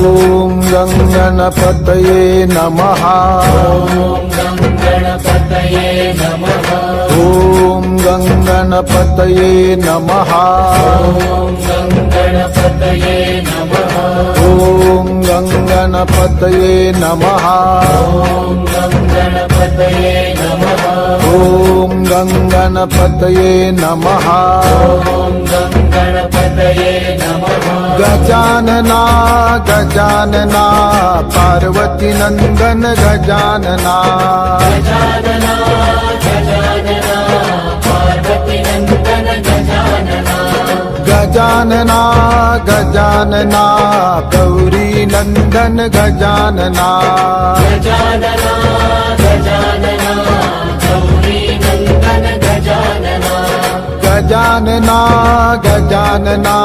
ॐ गं गणपतये नमः ॐ गं गणपतये नमः ॐ गं गणपतये नमः ॐ गं गणपतये नमः गजानना गजानना पार्वती नंदन गजानना गजानना गजानना गौरी नंदन गजानना गजानना गजानना